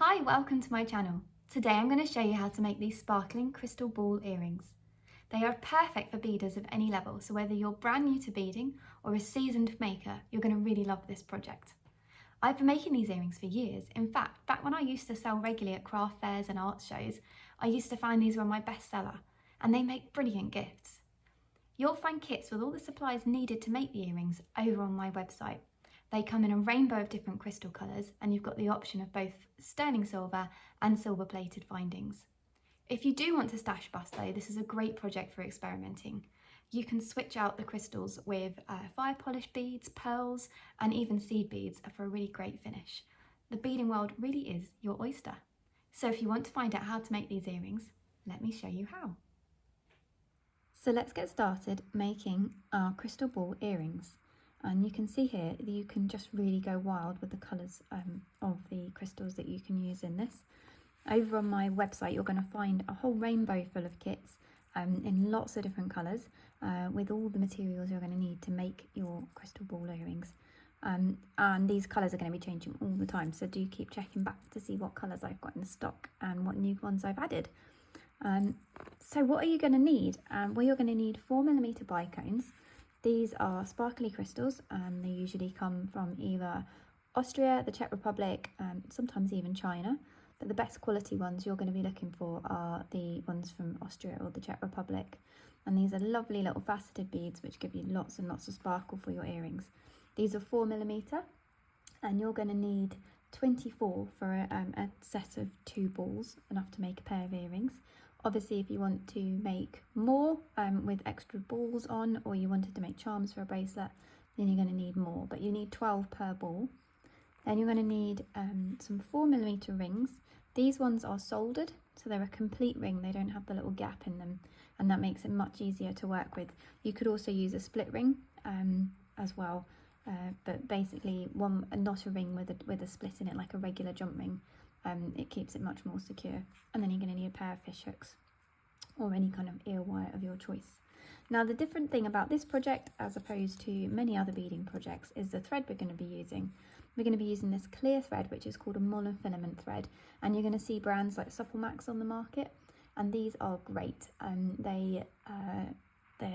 Hi, welcome to my channel. Today I'm going to show you how to make these sparkling crystal ball earrings. They are perfect for beaders of any level, so whether you're brand new to beading or a seasoned maker, you're going to really love this project. I've been making these earrings for years. In fact, back when I used to sell regularly at craft fairs and art shows, I used to find these were my bestseller, and they make brilliant gifts. You'll find kits with all the supplies needed to make the earrings over on my website. They come in a rainbow of different crystal colours, and you've got the option of both sterling silver and silver plated findings. If you do want to stash bust though, this is a great project for experimenting. You can switch out the crystals with fire polished beads, pearls and even seed beads for a really great finish. The beading world really is your oyster. So if you want to find out how to make these earrings, let me show you how. So let's get started making our crystal ball earrings. And you can see here that you can just really go wild with the colours of the crystals that you can use in this. Over on my website you're going to find a whole rainbow full of kits in lots of different colours with all the materials you're going to need to make your crystal ball earrings. And these colours are going to be changing all the time, so do keep checking back to see what colours I've got in stock and what new ones I've added. So what are you going to need? Well, you're going to need 4mm bicones. These are sparkly crystals and they usually come from either Austria, the Czech Republic, sometimes even China. But the best quality ones you're going to be looking for are the ones from Austria or the Czech Republic. And these are lovely little faceted beads which give you lots and lots of sparkle for your earrings. These are 4mm and you're going to need 24 for a set of 2 balls, enough to make a pair of earrings. Obviously, if you want to make more with extra balls on, or you wanted to make charms for a bracelet, then you're going to need more, but you need 12 per ball. Then you're going to need some 4mm rings. These ones are soldered, so they're a complete ring. They don't have the little gap in them, and that makes it much easier to work with. You could also use a split ring as well, but basically not a ring with a split in it like a regular jump ring. It keeps it much more secure. And then you're going to need a pair of fish hooks or any kind of ear wire of your choice. Now the different thing about this project as opposed to many other beading projects is the thread we're going to be using. We're going to be using this clear thread which is called a monofilament thread, and you're going to see brands like Supple Max on the market, and these are great. They're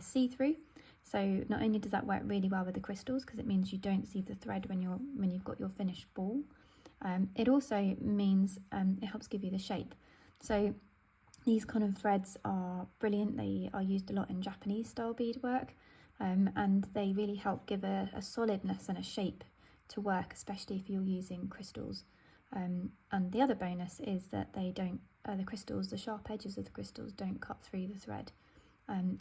see-through, so not only does that work really well with the crystals because it means you don't see the thread when you've got your finished ball. It also means it helps give you the shape. So these kind of threads are brilliant. They are used a lot in Japanese style beadwork, and they really help give a solidness and a shape to work, especially if you're using crystals. And the other bonus is that they don't, the sharp edges of the crystals don't cut through the thread.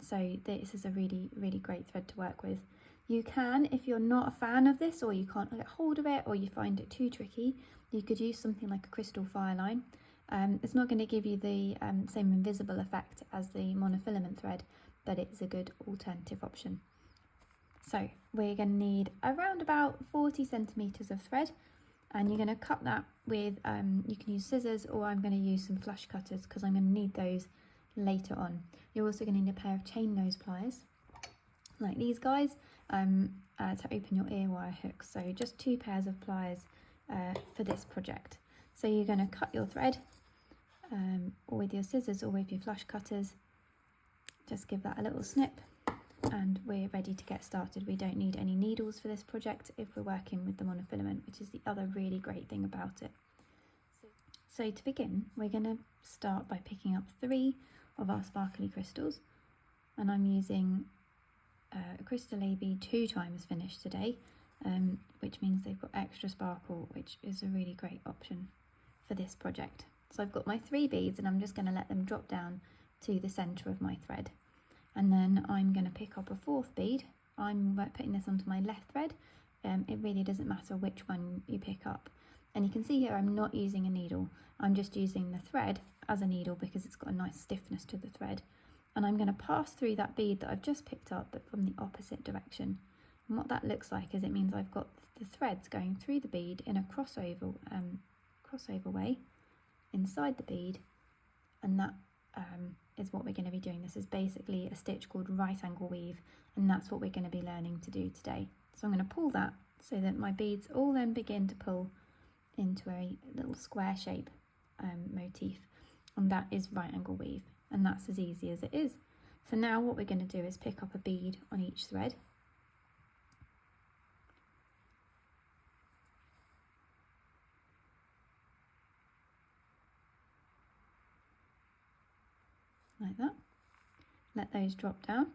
So this is a really, really great thread to work with. You can, if you're not a fan of this or you can't get hold of it or you find it too tricky, you could use something like a crystal fire line. It's not going to give you the same invisible effect as the monofilament thread, but it's a good alternative option. So we're going to need around about 40 centimetres of thread, and you're going to cut that with, you can use scissors, or I'm going to use some flush cutters because I'm going to need those later on. You're also going to need a pair of chain nose pliers, like these guys, to open your ear wire hooks. So just 2 pairs of pliers for this project. So you're going to cut your thread or with your scissors or with your flush cutters. Just give that a little snip and we're ready to get started. We don't need any needles for this project if we're working with the monofilament, which is the other really great thing about it. So to begin, we're going to start by picking up 3 of our sparkly crystals, and I'm using a crystal AB 2 times finish today, which means they've got extra sparkle, which is a really great option for this project. So I've got my 3 beads and I'm just going to let them drop down to the centre of my thread, and then I'm going to pick up a 4th bead. I'm putting this onto my left thread. It really doesn't matter which one you pick up, and you can see here I'm not using a needle. I'm just using the thread as a needle because it's got a nice stiffness to the thread. And I'm going to pass through that bead that I've just picked up, but from the opposite direction. And what that looks like is it means I've got the threads going through the bead in a crossover way inside the bead, and that is what we're going to be doing. This is basically a stitch called right angle weave, and that's what we're going to be learning to do today. So I'm going to pull that so that my beads all then begin to pull into a little square shape motif, and that is right angle weave, and that's as easy as it is. So now what we're going to do is pick up a bead on each thread. Like that. Let those drop down,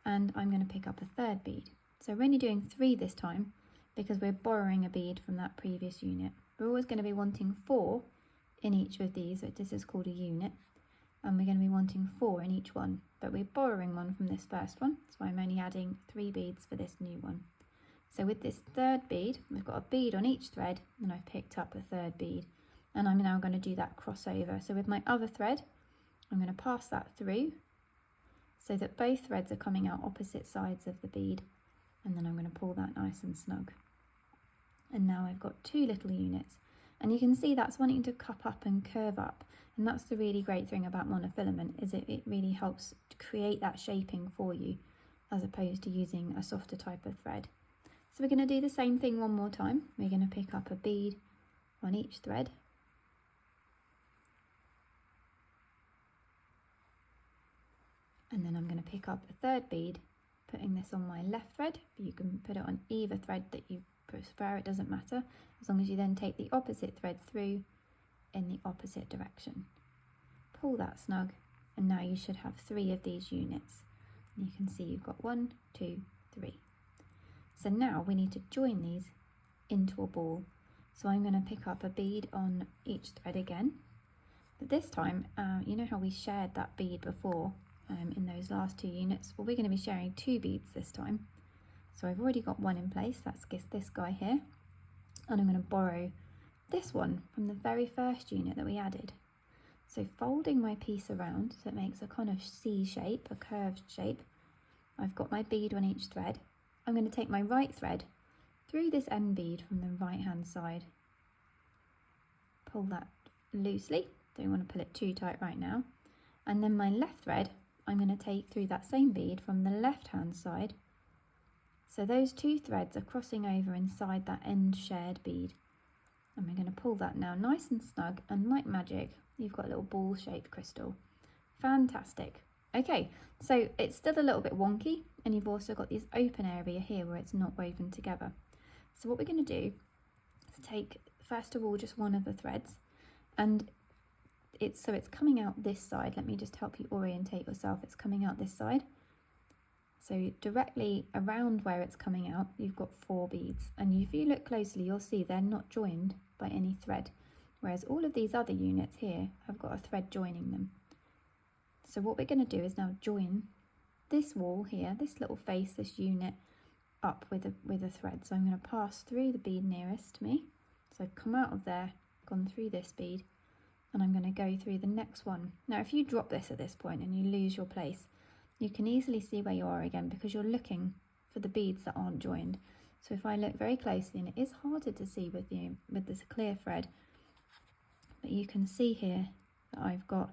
and I'm going to pick up a third bead. So we're only doing 3 this time because we're borrowing a bead from that previous unit. We're always going to be wanting 4 in each of these, so this is called a unit, and we're going to be wanting 4 in each one, but we're borrowing one from this first one, so I'm only adding 3 beads for this new one. So with this third bead, we've got a bead on each thread, and I've picked up a third bead, and I'm now going to do that crossover. So with my other thread, I'm going to pass that through so that both threads are coming out opposite sides of the bead, and then I'm going to pull that nice and snug. And now I've got 2 little units, and you can see that's wanting to cup up and curve up, and that's the really great thing about monofilament, is it really helps to create that shaping for you as opposed to using a softer type of thread. So we're going to do the same thing one more time. We're going to pick up a bead on each thread, and then I'm going to pick up a third bead, putting this on my left thread, but you can put it on either thread that you prefer, it doesn't matter, as long as you then take the opposite thread through in the opposite direction. Pull that snug, and now you should have 3 of these units. You can see you've got 1, 2, 3. So now we need to join these into a ball. So I'm going to pick up a bead on each thread again, but this time, you know how we shared that bead before in those last 2 units? Well, we're going to be sharing 2 beads this time. So I've already got one in place, that's this guy here, and I'm going to borrow this one from the very first unit that we added. So folding my piece around so it makes a kind of C shape, a curved shape, I've got my bead on each thread. I'm going to take my right thread through this end bead from the right hand side, pull that loosely, don't want to pull it too tight right now, and then my left thread I'm going to take through that same bead from the left hand side. So those 2 threads are crossing over inside that end shared bead, and we're going to pull that now nice and snug, and like magic you've got a little ball shaped crystal. Fantastic. Okay, so it's still a little bit wonky, and you've also got this open area here where it's not woven together. So what we're going to do is take first of all just one of the threads, and it's coming out this side. Let me just help you orientate yourself. It's coming out this side. So directly around where it's coming out, you've got 4 beads. And if you look closely, you'll see they're not joined by any thread, whereas all of these other units here have got a thread joining them. So what we're going to do is now join this wall here, this little face, this unit, up with a thread. So I'm going to pass through the bead nearest to me. So I've come out of there, gone through this bead, and I'm going to go through the next one. Now if you drop this at this point and you lose your place, you can easily see where you are again because you're looking for the beads that aren't joined. So if I look very closely, and it is harder to see with this clear thread, but you can see here that I've got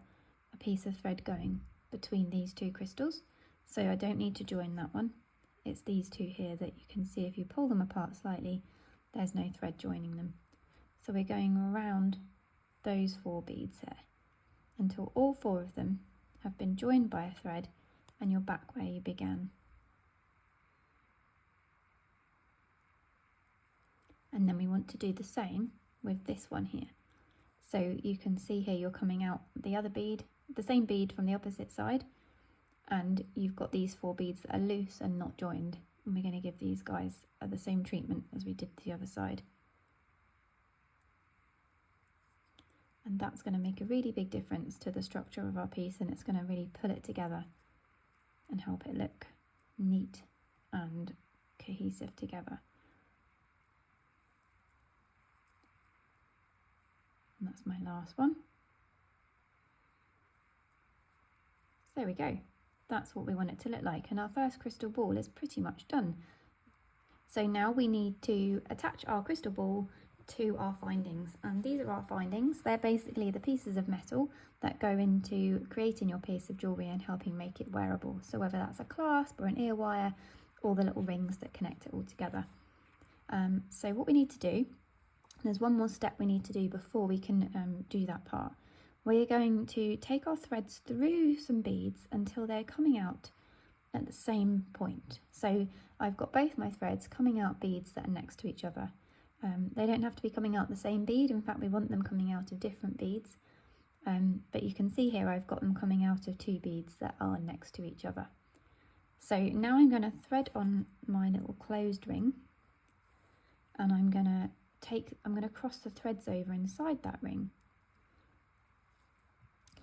a piece of thread going between these 2 crystals, so I don't need to join that one. It's these 2 here that you can see if you pull them apart slightly, there's no thread joining them. So we're going around those 4 beads here until all 4 of them have been joined by a thread and you're back where you began. And then we want to do the same with this one here. So you can see here you're coming out the other bead, the same bead from the opposite side, and you've got these 4 beads that are loose and not joined, and we're going to give these guys the same treatment as we did the other side. And that's going to make a really big difference to the structure of our piece, and it's going to really pull it together and help it look neat and cohesive together. And that's my last one. So there we go. That's what we want it to look like, and our first crystal ball is pretty much done. So now we need to attach our crystal ball to our findings, and these are our findings. They're basically the pieces of metal that go into creating your piece of jewellery and helping make it wearable. So whether that's a clasp or an ear wire or the little rings that connect it all together. So what we need to do There's one more step we need to do before we can do that part. We're going to take our threads through some beads until they're coming out at the same point. So I've got both my threads coming out beads that are next to each other. They don't have to be coming out the same bead. In fact, we want them coming out of different beads. But you can see here I've got them coming out of two beads that are next to each other. So now I'm going to thread on my little closed ring, and I'm going to cross the threads over inside that ring.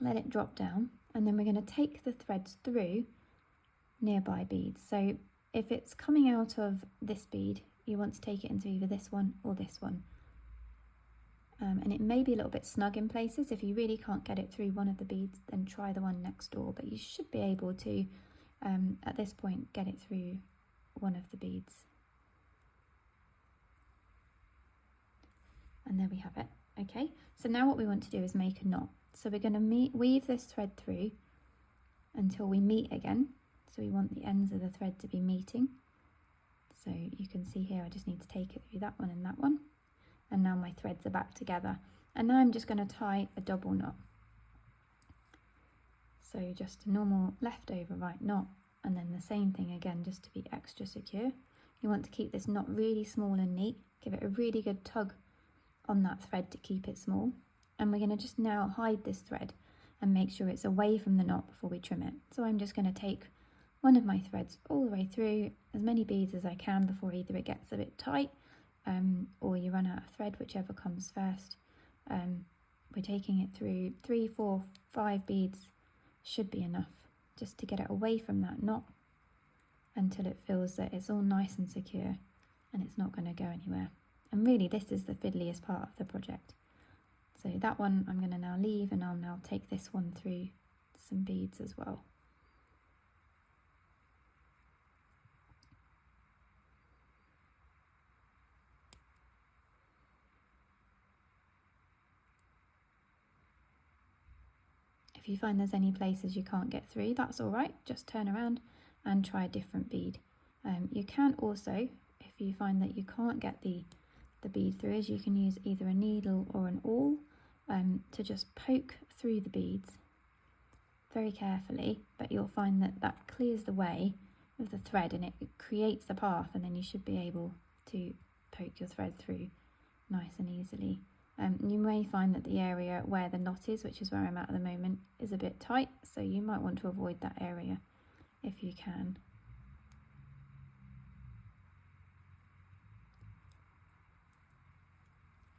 Let it drop down, and then we're going to take the threads through nearby beads. So if it's coming out of this bead, you want to take it into either this one or this one. And it may be a little bit snug in places. If you really can't get it through one of the beads, then try the one next door, but you should be able to, at this point, get it through one of the beads. And there we have it. Okay, so now what we want to do is make a knot. So we're going to weave this thread through until we meet again. So we want the ends of the thread to be meeting. So you can see here I just need to take it through that one and that one. And now my threads are back together. And now I'm just going to tie a double knot. So just a normal left over right knot, and then the same thing again just to be extra secure. You want to keep this knot really small and neat. Give it a really good tug on that thread to keep it small. And we're going to just now hide this thread and make sure it's away from the knot before we trim it. So I'm just going to take one of my threads all the way through as many beads as I can before either it gets a bit tight or you run out of thread, whichever comes first. We're taking it through 3, 4, 5 beads should be enough just to get it away from that knot until it feels that it's all nice and secure and it's not going to go anywhere. And really this is the fiddliest part of the project. So that one I'm going to now leave, and I'll now take this one through some beads as well. If you find there's any places you can't get through, that's all right. Just turn around and try a different bead. You can also, if you find that you can't get the bead through, is you can use either a needle or an awl to just poke through the beads very carefully, but you'll find that that clears the way of the thread and it creates the path, and then you should be able to poke your thread through nice and easily. You may find that the area where the knot is, which is where I'm at the moment, is a bit tight, so you might want to avoid that area if you can.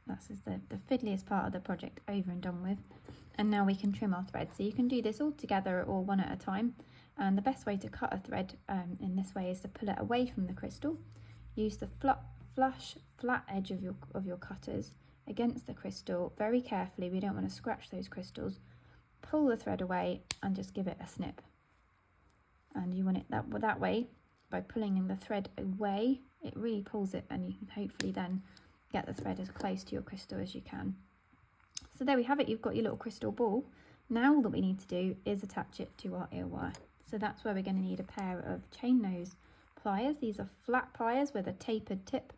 This is the fiddliest part of the project over and done with. And now we can trim our thread. So you can do this all together or one at a time. And the best way to cut a thread in this way is to pull it away from the crystal. Use the flat edge of your cutters against the crystal very carefully. We don't want to scratch those crystals. Pull the thread away and just give it a snip. And you want it that way, by pulling the thread away, it really pulls it, and you can hopefully then get the thread as close to your crystal as you can. So there we have it, you've got your little crystal ball. Now all that we need to do is attach it to our ear wire. So that's where we're going to need a pair of chain nose pliers. These are flat pliers with a tapered tip,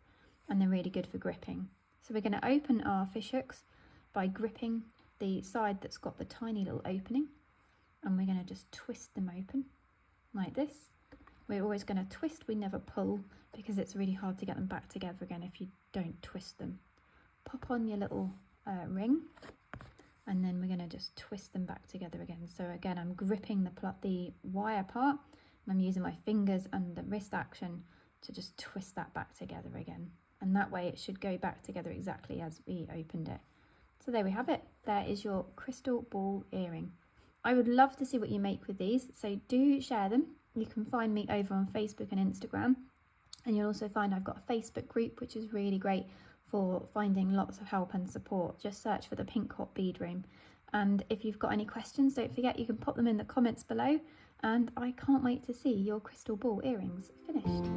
and they're really good for gripping. So we're going to open our fish hooks by gripping the side that's got the tiny little opening, and we're going to just twist them open like this. We're always going to twist, we never pull, because it's really hard to get them back together again if you don't twist them. Pop on your little ring, and then we're going to just twist them back together again. So again, I'm gripping the wire part, and I'm using my fingers and the wrist action to just twist that back together again. And that way it should go back together exactly as we opened it. So there we have it. There is your crystal ball earring. I would love to see what you make with these, so do share them. You can find me over on Facebook and Instagram, and you'll also find I've got a Facebook group which is really great for finding lots of help and support. Just search for the Pinkhot Bead Room. And if you've got any questions, don't forget you can pop them in the comments below, and I can't wait to see your crystal ball earrings finished.